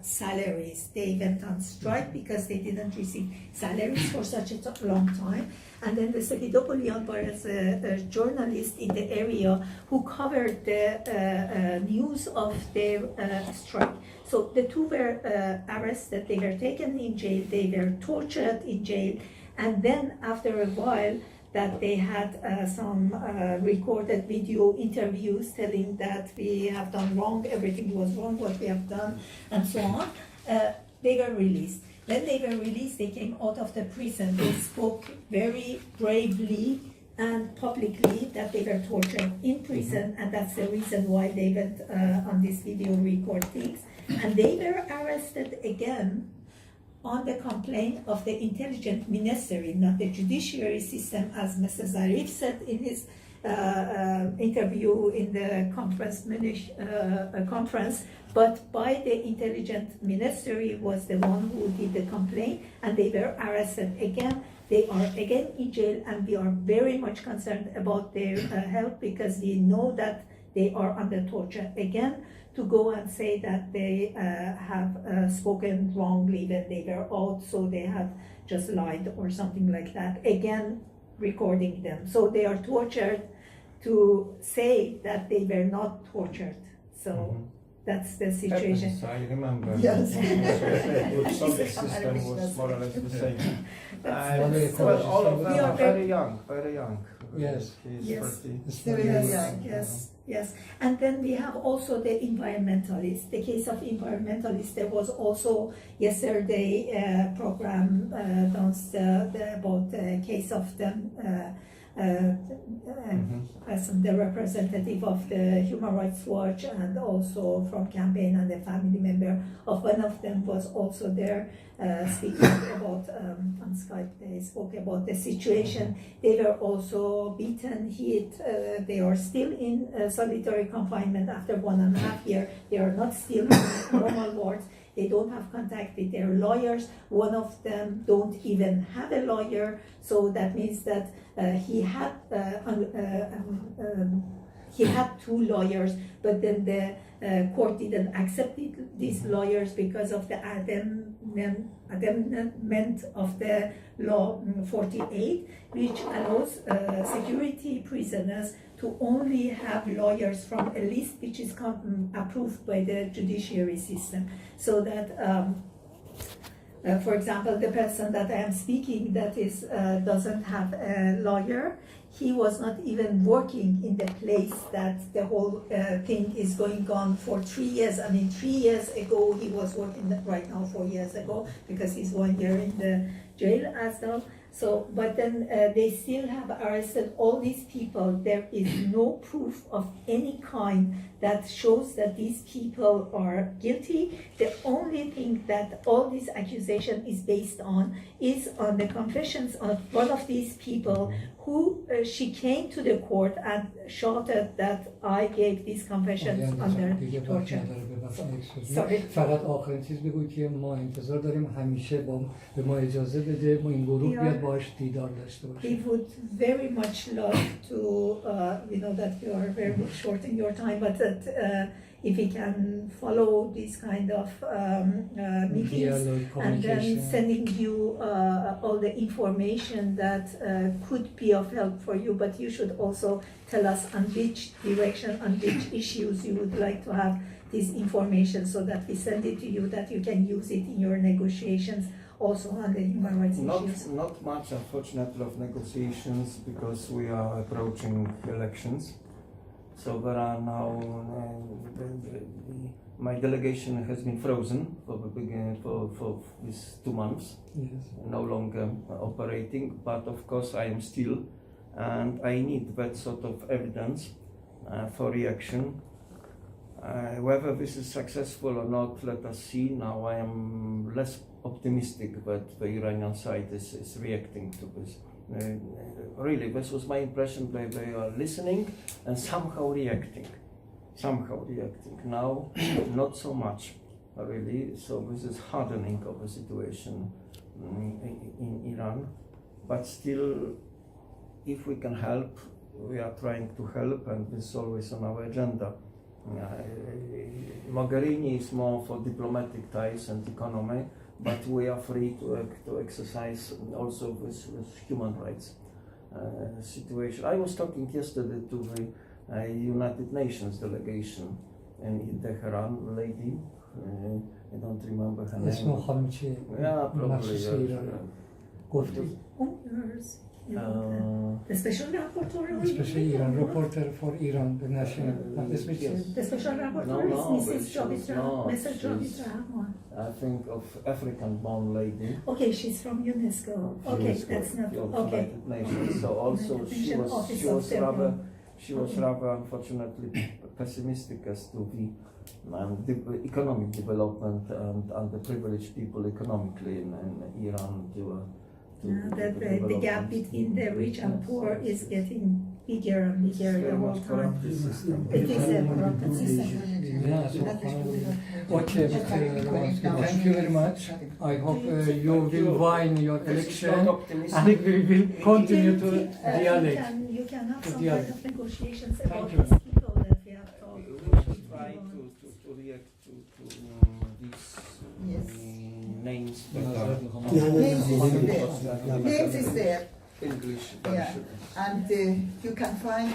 salaries. They went on strike because they didn't receive salaries for such a long time. And then the Sepide Qolian was a journalist in the area who covered the news of their strike. So the 2 were arrested, they were taken in jail, they were tortured in jail, and then after a while, that they had some recorded video interviews telling that we have done wrong, everything was wrong, what we have done, and so on. They were released. When they were released, they came out of the prison. They spoke very bravely and publicly that they were tortured in prison, and that's the reason why they went on this video recordings. And they were arrested again on the complaint of the intelligence ministry, not the judiciary system, as Mr. Zarif said in his interview in the conference, but by the intelligence ministry was the one who did the complaint, and they were arrested again. They are again in jail, and we are very much concerned about their health, because we know that they are under torture again. To go and say that they have spoken wrongly when they were out, so they have just lied or something like that. Again, recording them. So they are tortured to say that they were not tortured. So that's the situation. I remember. Yes. The Soviet system was more or less the same. Well, all of them are very young, very young. Yes. He's Yes. 30. Yes. And then we have also the environmentalists. The case of environmentalists, there was also yesterday a program announced about the case of them. As the representative of the Human Rights Watch and also from campaign, and the family member of one of them was also there speaking about on Skype. They spoke about the situation. They were also beaten, hit. They are still in solitary confinement after 1.5 years. They are not still in normal wards. They don't have contact with their lawyers. One of them don't even have a lawyer. So that means that he had 2 lawyers, but then the court didn't accept these lawyers because of the amendment of the law 48, which allows security prisoners to only have lawyers from a list which is approved by the judiciary system. So that, for example, the person that I am speaking that is doesn't have a lawyer, he was not even working in the place that the whole thing is going on for 3 years. I mean, 3 years ago he was working, right now 4 years ago, because he's 1 year in the jail as well. So, but then they still have arrested all these people. There is no proof of any kind that shows that these people are guilty. The only thing that all this accusation is based on is on the confessions of one of these people who she came to the court and shouted that I gave these confessions under torture. فقط آخرین چیز بگو که ما انتظار داریم همیشه به ما اجازه بده ما این گروه بیاد باهاش دیدار داشته باشیم. We would very much love to, we know that you are very short in your time, but that if we can follow these kind of meetings and then sending you all the information that could be of help for you, but you should also tell us on which direction, on which issues you would like to have this information so that we send it to you, that you can use it in your negotiations also on the human rights issues. Not much, unfortunately, of negotiations because we are approaching elections. So there are now, my delegation has been frozen for these 2 months, no longer operating, but of course I am still, and I need that sort of evidence for reaction. Whether this is successful or not, let us see. Now I am less optimistic that the Iranian side is reacting to this. Really, this was my impression that they are listening and somehow reacting. Now, not so much, really. So this is hardening of the situation in Iran. But still, if we can help, we are trying to help, and this is always on our agenda. Mogherini is more for diplomatic ties and economy, but we are free to exercise also this human rights situation. I was talking yesterday to the United Nations delegation in Tehran, lady, I don't remember her name. Yeah, probably. The special rapporteur? The special Iran reporter for Iran, the national. The special rapporteur is Mrs. Javitra. I think of African-born lady. Okay, she's from UNESCO. Okay, that's not okay. Nations. So also she was rather unfortunately pessimistic as to the economic development and the privileged people economically in Iran that the gap between the rich and poor is getting bigger and bigger the whole time. It is a corrupted system. Okay, thank you very much. I hope you will win your election and we will continue to dialogue. You can have some kind of negotiations about you. these people that we have talked. We will try to react to these names. Names is there. English. Yeah. And you can find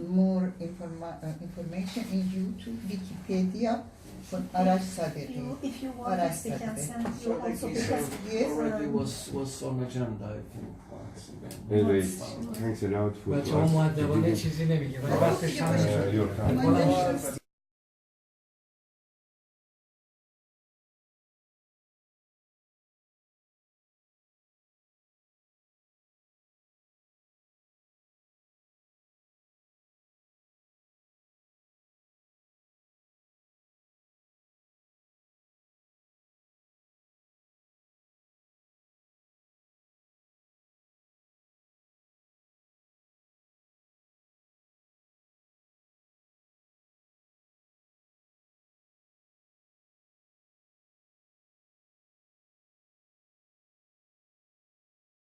more information in YouTube, Wikipedia, von Arash Sadeghi. If you want us, we can send you also because Already was on agenda, I think. Anyway, thanks a lot for بچه‌ها مؤدبانه چیزی نمیگه ولی وقتش تموم شد.